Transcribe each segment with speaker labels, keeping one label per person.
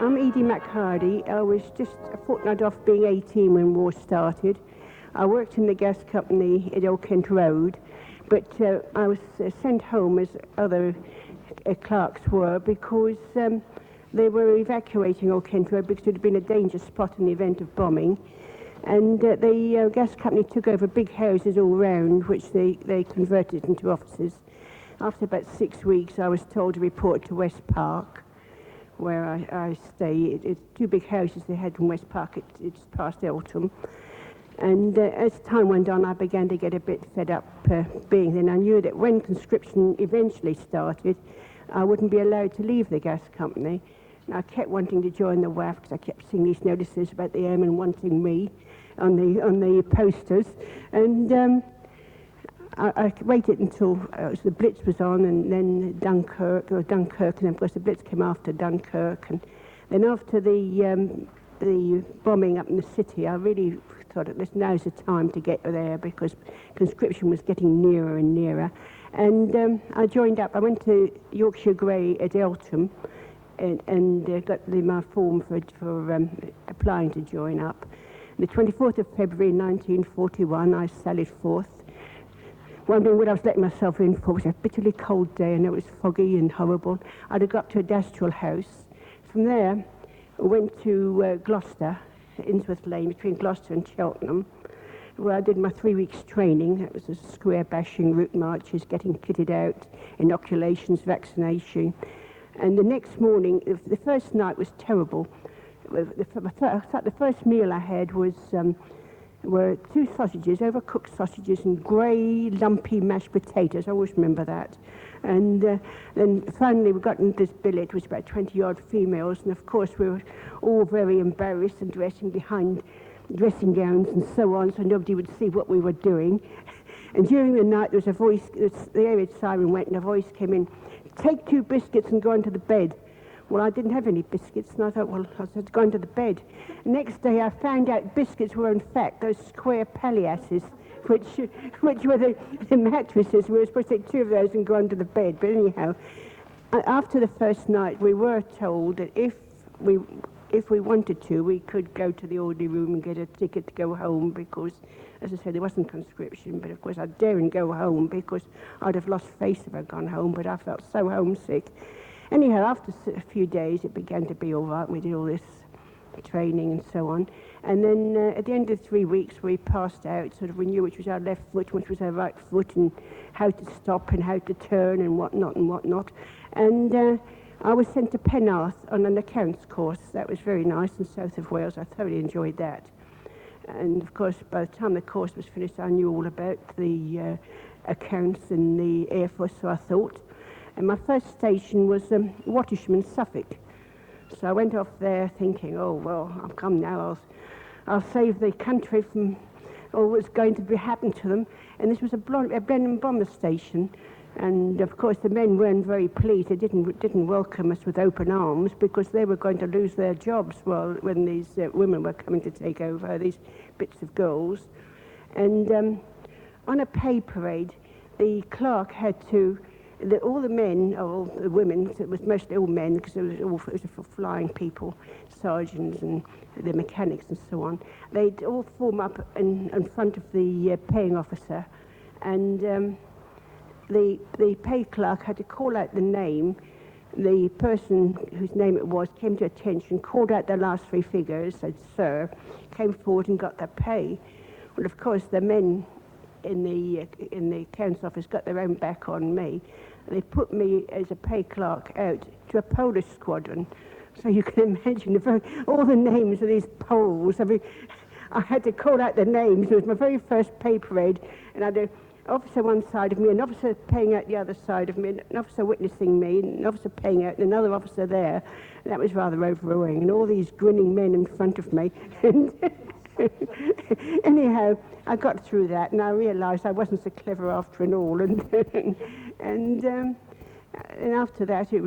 Speaker 1: I'm Edie McHardie. I was just a fortnight off being 18 when war started. I worked in the gas company at Old Kent Road, but I was sent home as other clerks were because they were evacuating Old Kent Road because it had been a dangerous spot in the event of bombing. And the gas company took over big houses all round, which they converted into offices. After about 6 weeks, I was told to report to West Park, where I stay. It's two big houses they had in West Park. It's past Eltham. And as time went on, I began to get a bit fed up being there. And I knew that when conscription eventually started, I wouldn't be allowed to leave the gas company. And I kept wanting to join the WAF because I kept seeing these notices about the airmen wanting me on the posters. And I waited until the Blitz was on, and then Dunkirk, and then of course the Blitz came after Dunkirk, and then after the bombing up in the city, I really thought that now's the time to get there because conscription was getting nearer and nearer. And I joined up. I went to Yorkshire Grey at Eltham and got my form for applying to join up. The 24th of February 1941, I sallied forth, wondering what I was letting myself in for. It was a bitterly cold day and it was foggy and horrible. I'd have got to a Dastrel house. From there, I went to Gloucester, Innsworth Lane, between Gloucester and Cheltenham, where I did my 3 weeks training. That was a square bashing, route marches, getting kitted out, inoculations, vaccination. And the next morning, the first night was terrible. The first meal I had were 2 sausages, overcooked sausages, and grey, lumpy mashed potatoes. I always remember that. And then finally we got into this billet, which was about 20-odd females, and of course we were all very embarrassed and dressing behind dressing gowns and so on, so nobody would see what we were doing. And during the night there was a voice, the area siren went, and a voice came in, "Take 2 biscuits and go into the bed." Well, I didn't have any biscuits, and I thought, well, I was going to the bed. Next day, I found out biscuits were, in fact, those square palliasses, which were the mattresses. We were supposed to take 2 of those and go under the bed. But anyhow, after the first night, we were told that if we wanted to, we could go to the orderly room and get a ticket to go home because, as I said, there wasn't conscription. But, of course, I daren't go home because I'd have lost face if I'd gone home, but I felt so homesick. Anyhow, after a few days, it began to be all right. We did all this training and so on. And then at the end of 3 weeks, we passed out, sort of we knew which was our left foot, which was our right foot, and how to stop and how to turn and whatnot and whatnot. And I was sent to Penarth on an accounts course. That was very nice in south of Wales. I thoroughly enjoyed that. And, of course, by the time the course was finished, I knew all about the accounts in the Air Force, so I thought. And my first station was Wattisham in Suffolk. So I went off there thinking, oh, well, I've come now. I'll save the country from all that's going to happen to them. And this was a Blenheim bomber station. And, of course, the men weren't very pleased. They didn't welcome us with open arms because they were going to lose their jobs when these women were coming to take over, these bits of girls. And on a pay parade, the clerk had to... all the men, or all the women, it was mostly all men because it was for flying people, sergeants and the mechanics and so on. They'd all form up in front of the paying officer, and the pay clerk had to call out the name. The person whose name it was came to attention, called out their last 3 figures, said, "Sir," came forward and got their pay. Well, of course, the men in the accounts office got their own back on me. They put me as a pay clerk out to a Polish squadron. So you can imagine all the names of these Poles. I mean, I had to call out the names. It was my very first pay parade, and I had an officer one side of me, an officer paying out the other side of me, an officer witnessing me, and an officer paying out, and another officer there. And that was rather overawing, and all these grinning men in front of me. Anyhow, I got through that, and I realised I wasn't so clever after all. And after that, you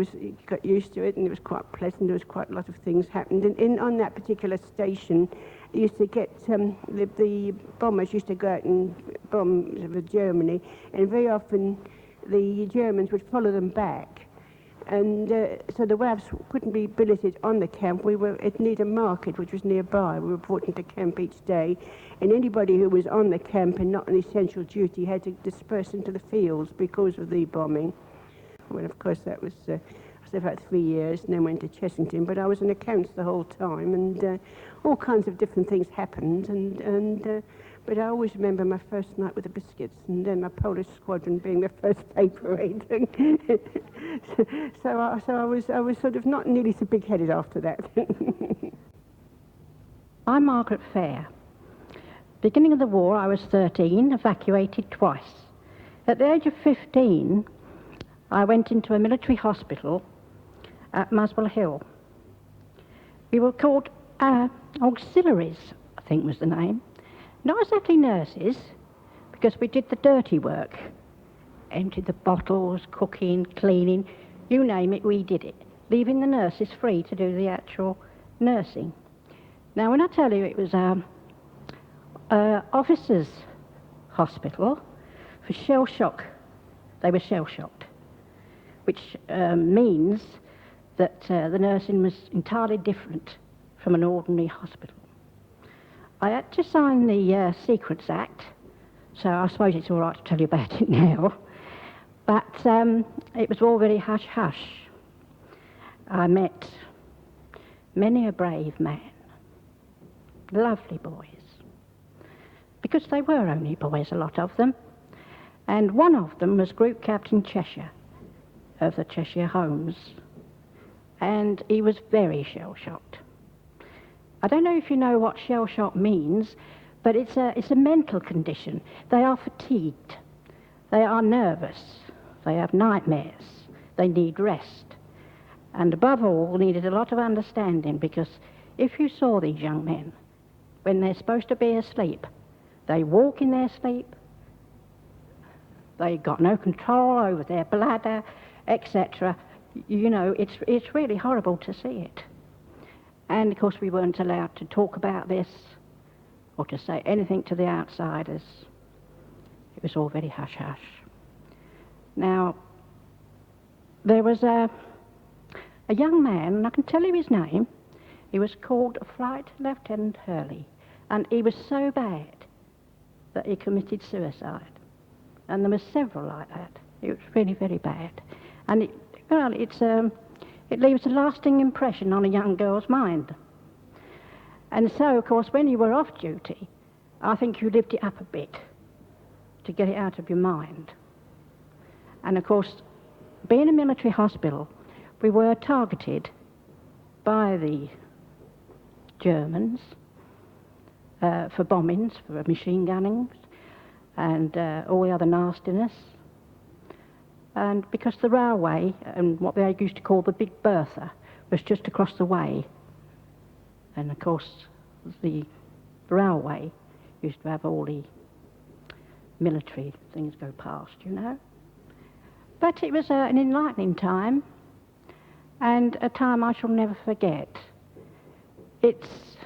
Speaker 1: got used to it, and it was quite pleasant. There was quite a lot of things happened. And on that particular station, you used to get the bombers used to go out and bomb Germany, and very often the Germans would follow them back. And so the WAVs couldn't be billeted on the camp. We were at Needham Market, which was nearby. We were brought into camp each day, and anybody who was on the camp and not on essential duty had to disperse into the fields because of the bombing. Well, of course, that was I was there for about 3 years, and then went to Chessington. But I was in accounts the whole time, and all kinds of different things happened. But I always remember my first night with the biscuits, and then my Polish squadron being the first paper raid. so I was sort of not nearly so big-headed after that.
Speaker 2: I'm Margaret Phair. Beginning of the war, I was 13, evacuated twice. At the age of 15, I went into a military hospital at Muswell Hill. We were called auxiliaries, I think was the name. Not exactly nurses, because we did the dirty work. Emptied the bottles, cooking, cleaning, you name it, we did it. Leaving the nurses free to do the actual nursing. Now, when I tell you it was officers' hospital for shell shock, they were shell shocked, which means that the nursing was entirely different from an ordinary hospital. I had to sign the Secrets Act, so I suppose it's all right to tell you about it now. But it was all very hush-hush. I met many a brave man, lovely boys, because they were only boys, a lot of them. And one of them was Group Captain Cheshire of the Cheshire Homes, and he was very shell-shocked. I don't know if you know what shell shock means, but it's a mental condition. They are fatigued. They are nervous. They have nightmares. They need rest. And above all, needed a lot of understanding, because if you saw these young men, when they're supposed to be asleep, they walk in their sleep, they got no control over their bladder, etc. You know, it's really horrible to see it. And, of course, we weren't allowed to talk about this or to say anything to the outsiders. It was all very hush-hush. Now, there was a young man, and I can tell you his name. He was called Flight Lieutenant Hurley, and he was so bad that he committed suicide. And there were several like that. It was really, very bad. And it leaves a lasting impression on a young girl's mind. And so, of course, when you were off duty, I think you lived it up a bit to get it out of your mind. And, of course, being a military hospital, we were targeted by the Germans for bombings, for machine gunning, and all the other nastiness. And because the railway, and what they used to call the Big Bertha, was just across the way. And of course, the railway used to have all the military things go past, you know. But it was an enlightening time, and a time I shall never forget. It's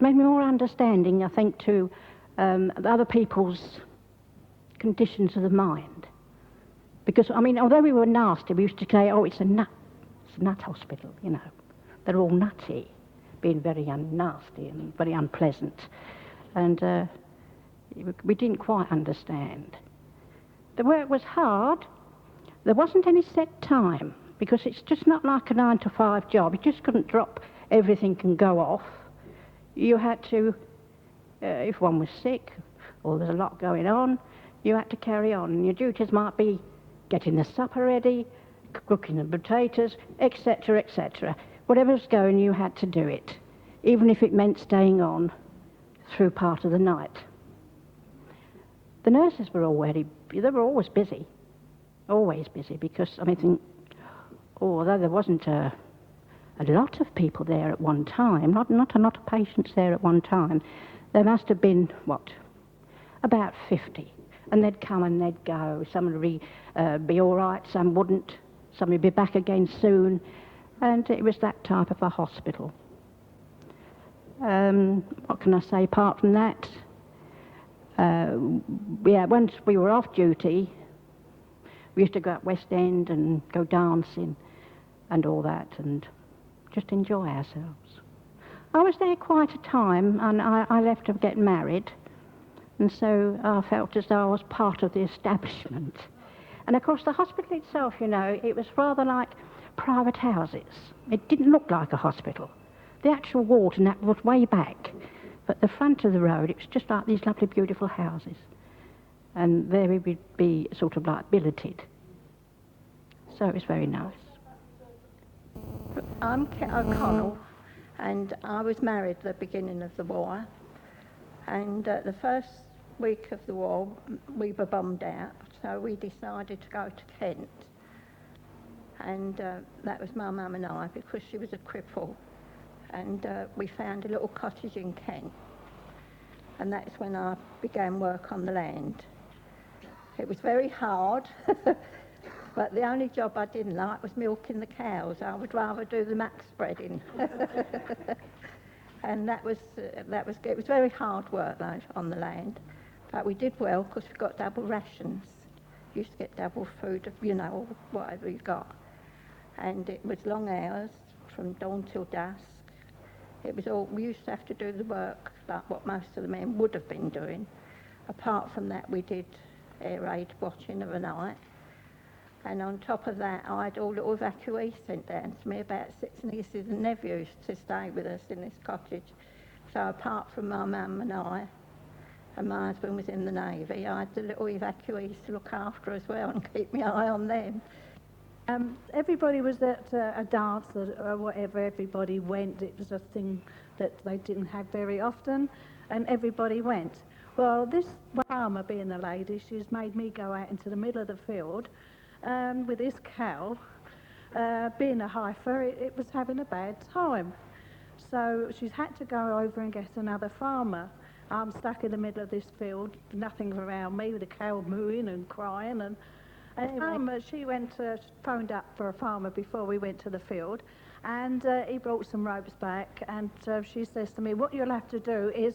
Speaker 2: made me more understanding, I think, to other people's conditions of the mind. Because, I mean, although we were nasty, we used to say, oh, it's a nut hospital, you know. They're all nutty, being very nasty and very unpleasant. And we didn't quite understand. The work was hard. There wasn't any set time, because it's just not like a 9-to-5 job. You just couldn't drop everything and go off. You had to, if one was sick or there's a lot going on, you had to carry on. And your duties might be getting the supper ready, cooking the potatoes, etc., etc. Whatever was going, you had to do it, even if it meant staying on through part of the night. The nurses were always busy, because, I mean, although there wasn't a lot of people there at one time, not a lot of patients there at one time, there must have been, about 50. And they'd come and they'd go. Some would be all right, some wouldn't. Some would be back again soon. And it was that type of a hospital. What can I say apart from that? Once we were off duty, We used to go up West End and go dancing and all that and just enjoy ourselves. I was there quite a time, and I left to get married, and so I felt as though I was part of the establishment. And of course the hospital itself, you know, it was rather like private houses. It didn't look like a hospital. The actual ward and that was way back, but the front of the road, it was just like these lovely beautiful houses. And there we would be sort of like billeted. So it was very nice.
Speaker 3: I'm Kit O'Connell, and I was married at the beginning of the war. And the first week of the war, we were bombed out, so we decided to go to Kent. And that was my mum and I, because she was a cripple. And we found a little cottage in Kent. And that's when I began work on the land. It was very hard, but the only job I didn't like was milking the cows. I would rather do the mac spreading. And it was very hard work though, on the land. But we did well because we got double rations. Used to get double food, you know, whatever you got. And it was long hours, from dawn till dusk. It was all, we used to have to do the work like what most of the men would have been doing. Apart from that, we did air raid watching of a night. And on top of that, I had all little evacuees sent down to me, about 6 nieces and nephews to stay with us in this cottage. So apart from my mum and I, and my husband was in the Navy, I had the little evacuees to look after as well and keep my eye on them.
Speaker 4: Everybody was at a dance or whatever, everybody went. It was a thing that they didn't have very often, and everybody went. Well, this farmer, being a lady, she's made me go out into the middle of the field with this cow. Being a heifer, it was having a bad time. So she's had to go over and get another farmer. I'm stuck in the middle of this field, nothing around me, with the cow mooing and crying. And anyway, she phoned up for a farmer before we went to the field, and he brought some ropes back, and she says to me, what you'll have to do is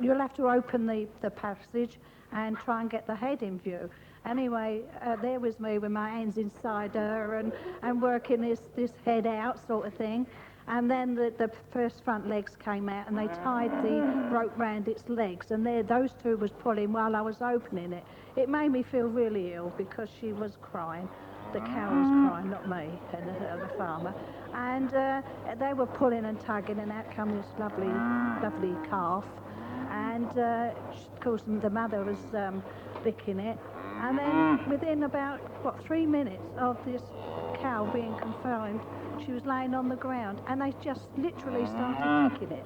Speaker 4: you'll have to open the passage and try and get the head in view. Anyway, there was me with my hands inside her and working this head out sort of thing. And then the first front legs came out, and they tied the rope round its legs, and those two was pulling while I was opening it. It made me feel really ill because she was crying. The cow was crying, not me, and the farmer. And they were pulling and tugging, and out came this lovely, lovely calf. And of course the mother was licking it. And then within about, 3 minutes of this cow being confined, she was laying on the ground, and they just literally started kicking it.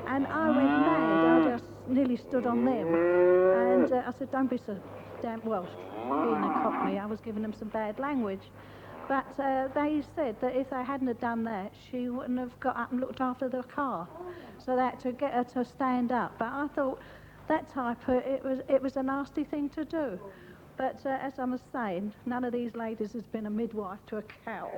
Speaker 4: And I went mad. I just nearly stood on them. And I said, don't be so damn, well, being a Cockney, I was giving them some bad language. But they said that if they hadn't have done that, she wouldn't have got up and looked after the car. So that to get her to stand up. But I thought that type of, it was a nasty thing to do. But as I was saying, none of these ladies has been a midwife to a cow.